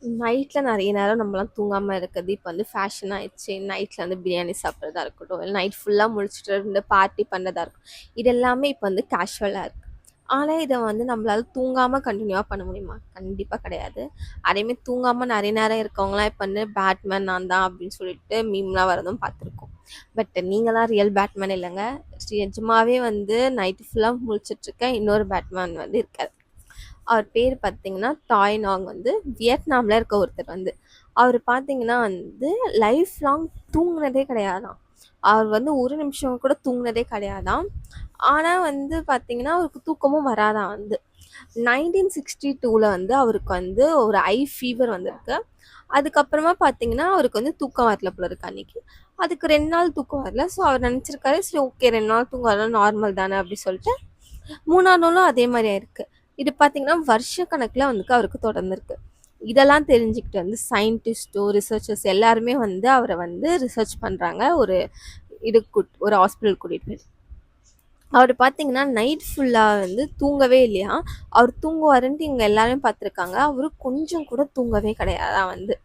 நைட்ல நெறைய நேரம் நம்மலாம் தூங்காம இருக்கிறது இப்ப வந்து ஃபேஷன் ஆயிடுச்சு. நைட்ல வந்து பிரியாணி சாப்பிடுறதா இருக்கட்டும், இல்ல நைட் ஃபுல்லா முழிச்சுட்டு இருந்து பார்ட்டி பண்றதா இருக்கட்டும். இது எல்லாமே இப்ப வந்து கேஷுவலா இருக்கு. ஆனா, இத வந்து நம்மளால தூங்காம கன்டினியூவா பண்ண முடியுமா? கண்டிப்பா கிடையாது. அதேமாரி தூங்காம நெறைய நேரம் இருக்கவங்கலாம் இப்ப வந்து பேட்மேன் நான் தான் அப்படின்னு சொல்லிட்டு மீம்லாம் வரதும் பார்த்துருக்கோம். பட் நீங்கலாம் ரியல் பேட்மேன் இல்லங்க. நிஜமாவே வந்து நைட் ஃபுல்லா முழிச்சுட்டு இருக்க இன்னொரு பேட்மேன் வந்து இருக்காரு. அவர் பேர் பார்த்தீங்கன்னா, டாய் நாங் வந்து வியட்நாம்ல இருக்க ஒருத்தர் வந்து. அவரு பார்த்தீங்கன்னா வந்து லைஃப் லாங் தூங்குனதே கிடையாதாம். அவர் வந்து ஒரு நிமிஷம் கூட தூங்குனதே கிடையாதாம். ஆனா வந்து பார்த்தீங்கன்னா, அவருக்கு தூக்கமும் வராதாம் வந்து. 1962ல வந்து அவருக்கு வந்து ஒரு ஐ ஃபீவர் வந்திருக்கு. அதுக்கப்புறமா பார்த்தீங்கன்னா, அவருக்கு வந்து தூக்கம் வரல போல இருக்கு அன்னைக்கு. அதுக்கு 2 நாள் தூக்கம் வரல. ஸோ அவர் நினச்சிருக்காரு, சரி ஓகே 2 நாள் தூக்கம் வரல நார்மல் தானே அப்படி சொல்லிட்டு 3ஆவது நாளும் அதே மாரி ஆயிருக்கு. இது பார்த்தீங்கன்னா, வருஷக்கணக்குல வந்து அவருக்கு தொடர்ந்திருக்கு. இதெல்லாம் தெரிஞ்சுக்கிட்டு வந்து சயின்டிஸ்ட்டோ, ரிசர்ச்சர்ஸ் எல்லாருமே வந்து அவர வந்து ரிசர்ச் பண்றாங்க. ஒரு ஹாஸ்பிட்டல் கூட்டிட்டு போய். அவரு பார்த்தீங்கன்னா, நைட் ஃபுல்லா வந்து தூங்கவே இல்லையாம். அவர் தூங்குவாருன்ட்டு இவங்க எல்லாருமே பார்த்துருக்காங்க. அவரு கொஞ்சம் கூட தூங்கவே கிடையாதாம் வந்து.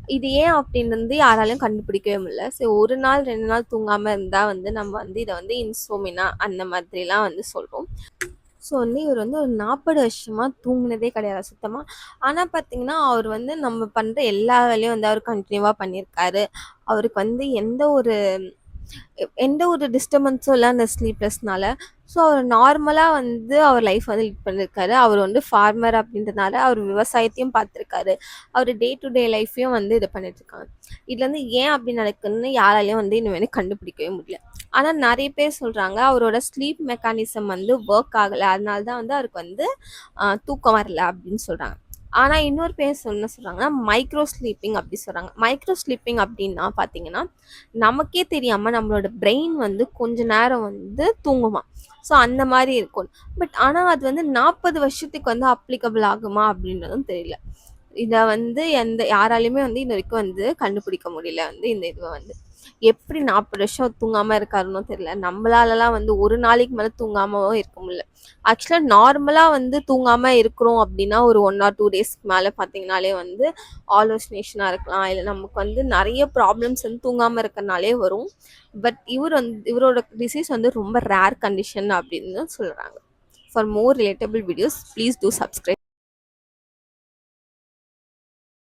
இது ஏன் அப்படின்னு வந்து யாராலயும் கண்டுபிடிக்கவே முடியல. சரி 1 நாள், 2 நாள் தூங்காம இருந்தா வந்து நம்ம வந்து இத வந்து இன்சோமினா அந்த மாதிரிலாம் வந்து சொல்றோம். ஸோ வந்து இவர் வந்து ஒரு 40 வருஷமா தூங்குனதே கிடையாது சுத்தமா. ஆனா பார்த்தீங்கன்னா, அவர் வந்து நம்ம பண்ற எல்லா வேலையும் வந்து அவர் கன்டினியூவா பண்ணியிருக்காரு. அவருக்கு வந்து எந்த ஒரு டிஸ்டர்பன்ஸும் இல்ல அந்த ஸ்லீப்லெஸ்னால. ஸோ அவர் நார்மலா வந்து அவர் லைஃப் வந்து லீட் பண்ணியிருக்காரு. அவர் வந்து ஃபார்மர் அப்படின்றதுனால அவர் விவசாயத்தையும் பார்த்துருக்காரு. அவர் டே டு டே லைஃப்பையும் வந்து இது பண்ணிட்டுருக்காங்க. இதுல வந்து ஏன் அப்படி நடக்குதுன்னு யாராலயும் வந்து இன்னும் வரைக்கும் கண்டுபிடிக்கவே முடியல. ஆனா நெறைய பேர் சொல்றாங்க, அவரோட ஸ்லீப் மெக்கானிசம் வந்து வொர்க் ஆகல. அதனால தான் வந்து அவருக்கு வந்து தூக்கம் வரல அப்படின்னு சொல்றாங்க. ஆனா இன்னொரு பேர் என்ன சொல்றாங்கன்னா, மைக்ரோ ஸ்லீப்பிங் அப்படி சொல்றாங்க. மைக்ரோ ஸ்லீப்பிங் அப்படின்னா பார்த்தீங்கன்னா, நமக்கே தெரியாம நம்மளோட பிரெயின் வந்து கொஞ்ச நேரம் வந்து தூங்குமாம். ஸோ அந்த மாரி இருக்கும். பட் ஆனா அது வந்து 40 வருஷத்துக்கு வந்து அப்ளிகபிள் ஆகுமா அப்படின்றதும் தெரியல. இத வந்து யாராலயுமே வந்து இதுவரைக்கும் வந்து கண்டுபிடிக்க முடியல வந்து இந்த இதுவ வந்து. எப்படி 40 வருஷம் தூங்காம இருக்காருன்னும் தெரியல. நம்மளாலலாம் வந்து ஒரு நாளைக்கு மேல தூங்காமவும் இருக்க முடியல. ஆக்சுவலா நார்மலா வந்து தூங்காம இருக்கிறோம் அப்படின்னா, ஒரு 1 ஆர் 2 டேஸ்க்கு மேல பார்த்தீங்கனாலே வந்து ஹாலுசினேஷனா இருக்கலாம். இல்ல நமக்கு வந்து நெறைய ப்ராப்ளம்ஸ் வந்து தூங்காம இருக்கறனாலே வரும். பட் இவரோட டிசீஸ் வந்து ரொம்ப ரேர் கண்டிஷன் அப்படின்னு சொல்றாங்க. For more relatable videos, please do subscribe.